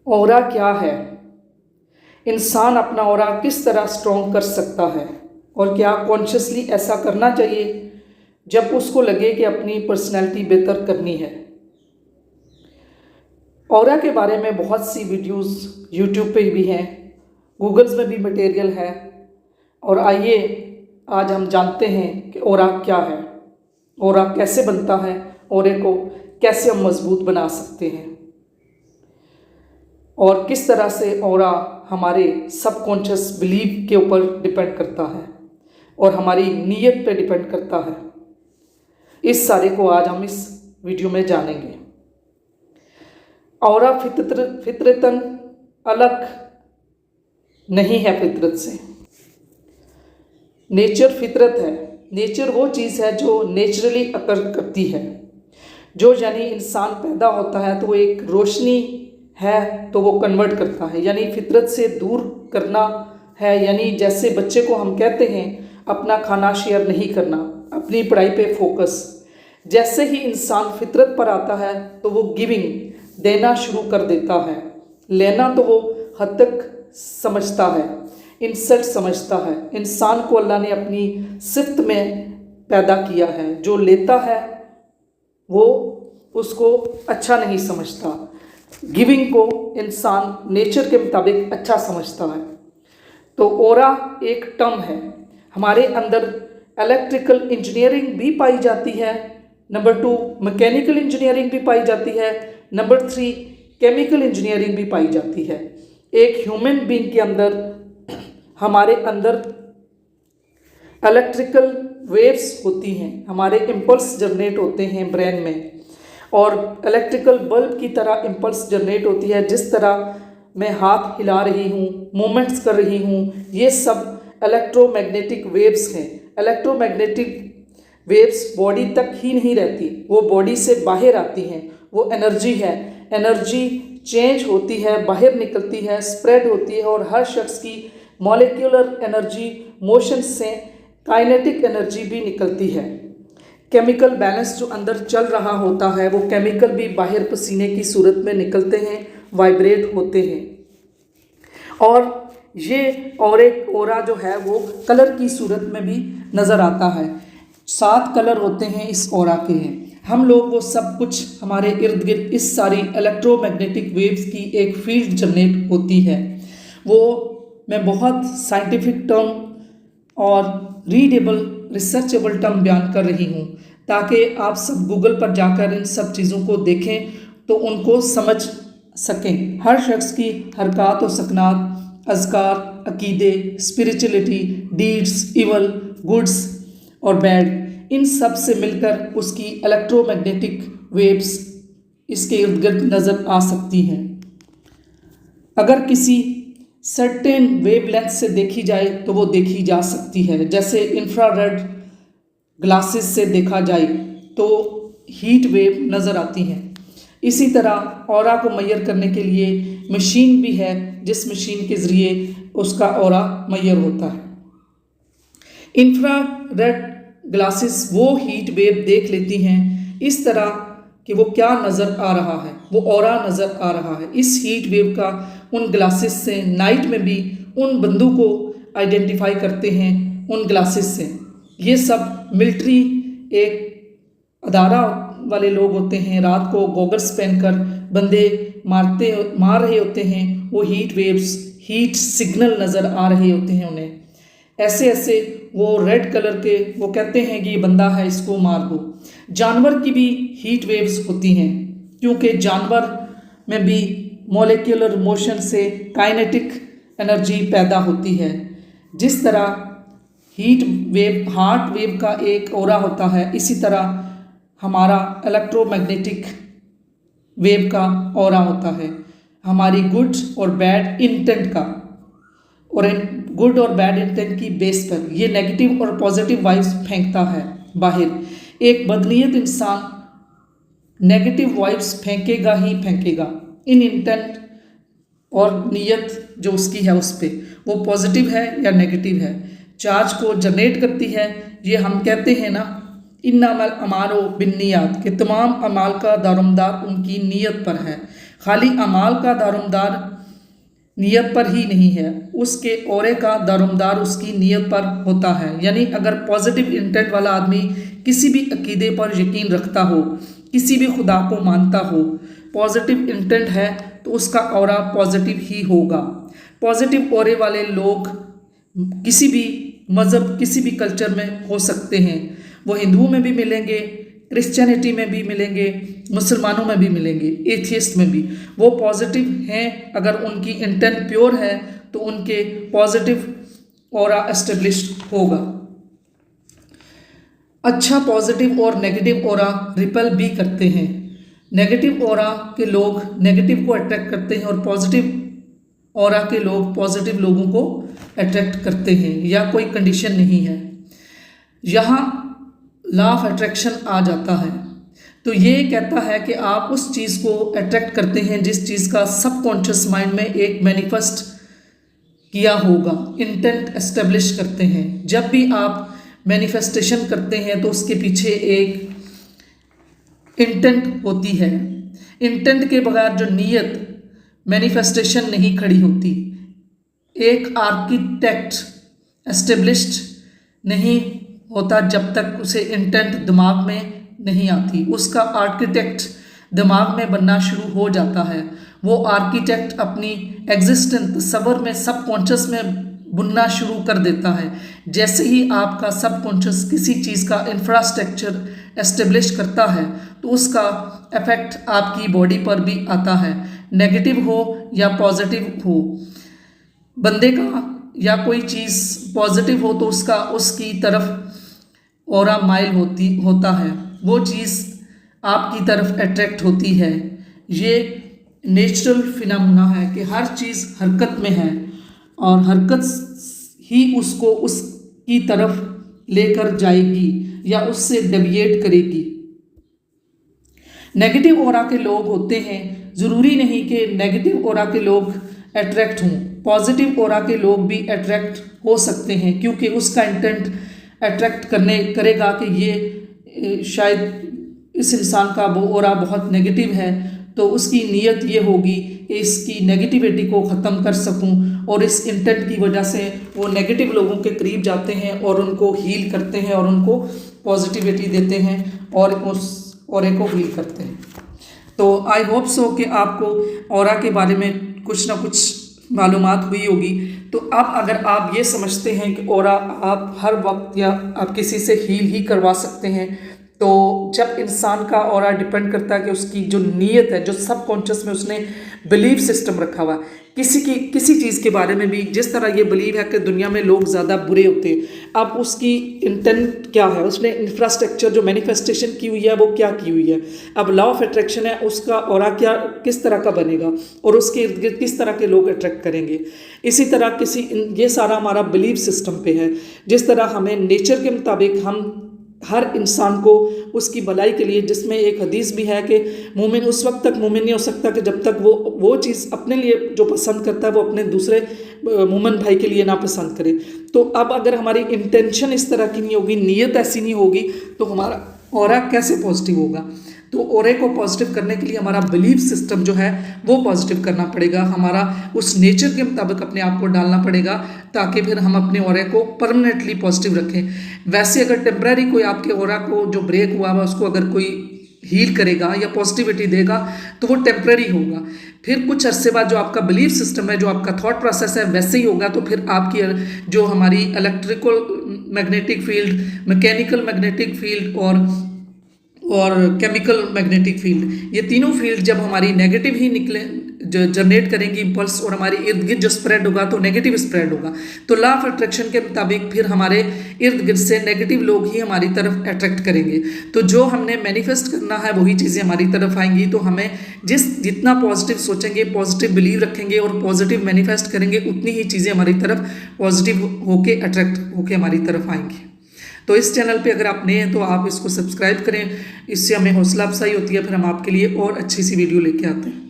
Aura क्या है? इंसान अपना ऑरा किस तरह स्ट्रॉन्ग कर सकता है और क्या कॉन्शियसली ऐसा करना चाहिए जब उसको लगे कि अपनी पर्सनैलिटी बेहतर करनी है? ऑरा के बारे में बहुत सी वीडियोस यूट्यूब पे भी हैं, गूगल्स में भी मटेरियल है। और आइए आज हम जानते हैं कि ऑरा क्या है, ऑरा कैसे बनता है, ऑरे को कैसे हम मजबूत बना सकते हैं और किस तरह से ऑरा हमारे सबकॉन्शियस बिलीव के ऊपर डिपेंड करता है और हमारी नीयत पे डिपेंड करता है। इस सारे को आज हम इस वीडियो में जानेंगे। ऑरा फितरतन अलग नहीं है फितरत से। नेचर फितरत है। नेचर वो चीज़ है जो नेचुरली अकर करती है, जो यानी इंसान पैदा होता है तो वो एक रोशनी है तो वो कन्वर्ट करता है, यानी फितरत से दूर करना है। यानी जैसे बच्चे को हम कहते हैं अपना खाना शेयर नहीं करना, अपनी पढ़ाई पे फोकस। जैसे ही इंसान फितरत पर आता है तो वो गिविंग देना शुरू कर देता है। लेना तो वो हद तक समझता है, इंसल्ट समझता है। इंसान को अल्लाह ने अपनी सिफ्त में पैदा किया है, जो लेता है वो उसको अच्छा नहीं समझता। गिविंग को इंसान नेचर के मुताबिक अच्छा समझता है। तो ऑरा एक टर्म है। हमारे अंदर इलेक्ट्रिकल इंजीनियरिंग भी पाई जाती है, नंबर 2 मैकेनिकल इंजीनियरिंग भी पाई जाती है, नंबर 3 केमिकल इंजीनियरिंग भी पाई जाती है। एक ह्यूमन बीइंग के अंदर हमारे अंदर इलेक्ट्रिकल वेव्स होती हैं, हमारे इम्पल्स जनरेट होते हैं ब्रेन में, और इलेक्ट्रिकल बल्ब की तरह इम्पल्स जनरेट होती है। जिस तरह मैं हाथ हिला रही हूँ, मूवमेंट्स कर रही हूँ, ये सब इलेक्ट्रोमैग्नेटिक वेव्स हैं। इलेक्ट्रोमैग्नेटिक वेव्स बॉडी तक ही नहीं रहती, वो बॉडी से बाहर आती हैं। वो एनर्जी है, एनर्जी चेंज होती है, बाहर निकलती है, स्प्रेड होती है, और हर शख्स की मॉलिक्यूलर एनर्जी मोशन से काइनेटिक एनर्जी भी निकलती है। केमिकल बैलेंस जो अंदर चल रहा होता है वो केमिकल भी बाहर पसीने की सूरत में निकलते हैं, वाइब्रेट होते हैं। और ये ऑरा जो है वो कलर की सूरत में भी नज़र आता है। 7 कलर होते हैं इस ऑरा के हैं। हम लोग वो सब कुछ हमारे इर्द गिर्द इस सारी इलेक्ट्रोमैग्नेटिक वेव्स की एक फील्ड जनरेट होती है। वो मैं बहुत साइंटिफिक टर्म और रीडेबल रिसर्चेबल टर्म बयान कर रही हूँ ताकि आप सब गूगल पर जाकर इन सब चीज़ों को देखें तो उनको समझ सकें। हर शख्स की हरकत और सकनात, अज़कार, अकीदे, स्पिरिचुअलिटी, डीड्स, इवल, गुड्स और बैड, इन सब से मिलकर उसकी इलेक्ट्रोमैग्नेटिक वेव्स इसके इर्द गिर्द नज़र आ सकती हैं। अगर किसी सर्टेन वेवलेंथ से देखी जाए तो वो देखी जा सकती है। जैसे इंफ्रारेड ग्लासेस से देखा जाए तो हीट वेव नज़र आती हैं। इसी तरह ऑरा को मेजर करने के लिए मशीन भी है, जिस मशीन के ज़रिए उसका ऑरा मेजर होता है। इंफ्रारेड ग्लासेस वो हीट वेव देख लेती हैं इस तरह कि वो क्या नज़र आ रहा है, वो ऑरा नज़र आ रहा है। इस हीट वेव का उन ग्लासेस से नाइट में भी उन बंदों को आइडेंटिफाई करते हैं उन ग्लासेस से। ये सब मिलिट्री एक अदारा वाले लोग होते हैं, रात को गॉगल्स पहनकर बंदे मार रहे होते हैं। वो हीट वेव्स, हीट सिग्नल नज़र आ रहे होते हैं उन्हें। ऐसे ऐसे वो रेड कलर के, वो कहते हैं कि ये बंदा है, इसको मार दो। जानवर की भी हीट वेव्स होती हैं क्योंकि जानवर में भी मॉलिक्यूलर मोशन से काइनेटिक एनर्जी पैदा होती है। जिस तरह हीट वेव, हार्ट वेव का एक ऑरा होता है, इसी तरह हमारा इलेक्ट्रोमैग्नेटिक वेव का ऑरा होता है। हमारी गुड और बैड इंटेंट का, और गुड और बैड इंटेंट की बेस पर ये नेगेटिव और पॉजिटिव वाइब्स फेंकता है बाहर। एक बदनीयत इंसान नेगेटिव वाइब्स फेंकेगा ही फेंकेगा। इन इंटेंट और नीयत जो उसकी है उस पर वो पॉजिटिव है या नेगेटिव है, चार्ज को जनरेट करती है। ये हम कहते हैं ना, इन्नमल अमालो बिन्नियात, कि तमाम अमाल का दारोमदार उनकी नीयत पर है। खाली अमाल का दारोमदार नीयत पर ही नहीं है, उसके औरे का दारोमदार उसकी नीयत पर होता है। यानी अगर पॉजिटिव इंटेंट वाला आदमी किसी भी अकीदे पर यकीन रखता हो, किसी भी खुदा को मानता हो, पॉजिटिव इंटेंट है तो उसका औरा पॉजिटिव ही होगा। पॉजिटिव औरे वाले लोग किसी भी मज़हब, किसी भी कल्चर में हो सकते हैं। वो हिंदुओं में भी मिलेंगे, क्रिश्चियनिटी में भी मिलेंगे, मुसलमानों में भी मिलेंगे, एथियस्ट में भी। वो पॉजिटिव हैं, अगर उनकी इंटेंट प्योर है तो उनके पॉजिटिव ऑरा एस्टेब्लिश्ड होगा। अच्छा पॉजिटिव और नेगेटिव ऑरा रिपेल भी करते हैं। नेगेटिव ऑरा के लोग नेगेटिव को अट्रैक्ट करते हैं और पॉजिटिव ऑरा के लोग पॉजिटिव लोगों को अट्रैक्ट करते हैं, या कोई कंडीशन नहीं है। यहाँ लॉ ऑफ अट्रैक्शन आ जाता है। तो ये कहता है कि आप उस चीज़ को अट्रैक्ट करते हैं जिस चीज़ का सबकॉन्शियस माइंड में एक मैनिफेस्ट किया होगा, इंटेंट एस्टेब्लिश करते हैं। जब भी आप मैनिफेस्टेशन करते हैं तो उसके पीछे एक इंटेंट होती है। इंटेंट के बगैर जो नीयत, मैनिफेस्टेशन नहीं खड़ी होती। एक आर्किटेक्ट एस्टेब्लिश्ड नहीं होता जब तक उसे इंटेंट दिमाग में नहीं आती। उसका आर्किटेक्ट दिमाग में बनना शुरू हो जाता है। वो आर्किटेक्ट अपनी एग्जिस्टेंस तस्वर में, सबकॉन्शियस में बुनना शुरू कर देता है। जैसे ही आपका सबकॉन्शियस किसी चीज़ का इंफ्रास्ट्रक्चर एस्टेब्लिश करता है तो उसका इफेक्ट आपकी बॉडी पर भी आता है, नेगेटिव हो या पॉजिटिव हो। बंदे का या कोई चीज़ पॉजिटिव हो तो उसका उसकी तरफ ऑरा माइल होता है, वो चीज़ आपकी तरफ अट्रैक्ट होती है। ये नेचुरल फिनोमेना है कि हर चीज़ हरकत में है और हरकत ही उसको उसकी तरफ लेकर जाएगी या उससे डेविएट करेगी। नेगेटिव ऑरा के लोग होते हैं, ज़रूरी नहीं कि नेगेटिव ऑरा के लोग अट्रैक्ट हों, पॉजिटिव ऑरा के लोग भी अट्रैक्ट हो सकते हैं, क्योंकि उसका इंटेंट अट्रैक्ट करेगा कि ये शायद इस इंसान का वो ऑरा बहुत नेगेटिव है, तो उसकी नीयत ये होगी कि इसकी नेगेटिविटी को ख़त्म कर सकूं, और इस इंटेंट की वजह से वो नेगेटिव लोगों के करीब जाते हैं और उनको हील करते हैं और उनको पॉजिटिविटी देते हैं और उस ऑरे को हील करते हैं। तो आई होप सो कि आपको ऑरा के बारे में कुछ ना कुछ मालूमात हुई होगी। तो अब अगर आप ये समझते हैं कि ऑरा आप हर वक्त या आप किसी से हील ही करवा सकते हैं, तो जब इंसान का ऑरा डिपेंड करता है कि उसकी जो नीयत है, जो सबकॉन्शियस में उसने बिलीफ सिस्टम रखा हुआ है किसी चीज़ के बारे में भी, जिस तरह ये बिलीव है कि दुनिया में लोग ज़्यादा बुरे होते हैं, अब उसकी इंटेंट क्या है, उसने इंफ्रास्ट्रक्चर जो मैनिफेस्टेशन की हुई है वो क्या की हुई है। अब लॉ ऑफ अट्रैक्शन है, उसका ऑरा क्या किस तरह का बनेगा और उसके इर्द गिर्द किस तरह के लोग अट्रैक्ट करेंगे। इसी तरह ये सारा हमारा बिलीफ सिस्टम पे है। जिस तरह हमें नेचर के मुताबिक हम हर इंसान को उसकी भलाई के लिए, जिसमें एक हदीस भी है कि मोमिन उस वक्त तक मोमिन नहीं हो सकता कि जब तक वो चीज़ अपने लिए जो पसंद करता है वो अपने दूसरे मोमिन भाई के लिए ना पसंद करे। तो अब अगर हमारी इंटेंशन इस तरह की नहीं होगी, नीयत ऐसी नहीं होगी, तो हमारा ऑरा कैसे पॉजिटिव होगा। तो ऑरे को पॉजिटिव करने के लिए हमारा बिलीफ सिस्टम जो है वो पॉजिटिव करना पड़ेगा, हमारा उस नेचर के मुताबिक अपने आप को डालना पड़ेगा, ताकि फिर हम अपने ऑरे को परमानेंटली पॉजिटिव रखें। वैसे अगर टेम्परेरी कोई आपके ऑरा को जो ब्रेक हुआ है उसको अगर कोई हील करेगा या पॉजिटिविटी देगा तो वो टेम्परेरी होगा। फिर कुछ अरसे बाद जो आपका बिलीफ सिस्टम है, जो आपका थॉट प्रोसेस है वैसे ही होगा। तो फिर आपकी जो हमारी electrical magnetic field, mechanical magnetic field और केमिकल मैग्नेटिक फील्ड, ये तीनों फील्ड जब हमारी नेगेटिव ही निकले जनरेट करेंगी इम्पल्स, और हमारे इर्द गिर्द जो स्प्रेड होगा तो नेगेटिव स्प्रेड होगा। तो लॉ ऑफ अट्रैक्शन के मुताबिक फिर हमारे इर्द गिर्द से नेगेटिव लोग ही हमारी तरफ अट्रैक्ट करेंगे। तो जो हमने मैनिफेस्ट करना है वही चीज़ें हमारी तरफ आएंगी। तो हमें जितना पॉजिटिव सोचेंगे, पॉजिटिव बिलीव रखेंगे और पॉजिटिव मैनिफेस्ट करेंगे, उतनी ही चीज़ें हमारी तरफ पॉजिटिव होके अट्रैक्ट होके हमारी तरफ आएंगी। तो इस चैनल पे अगर आप नए हैं तो आप इसको सब्सक्राइब करें, इससे हमें हौसला अफजाई होती है, फिर हम आपके लिए और अच्छी सी वीडियो लेके आते हैं।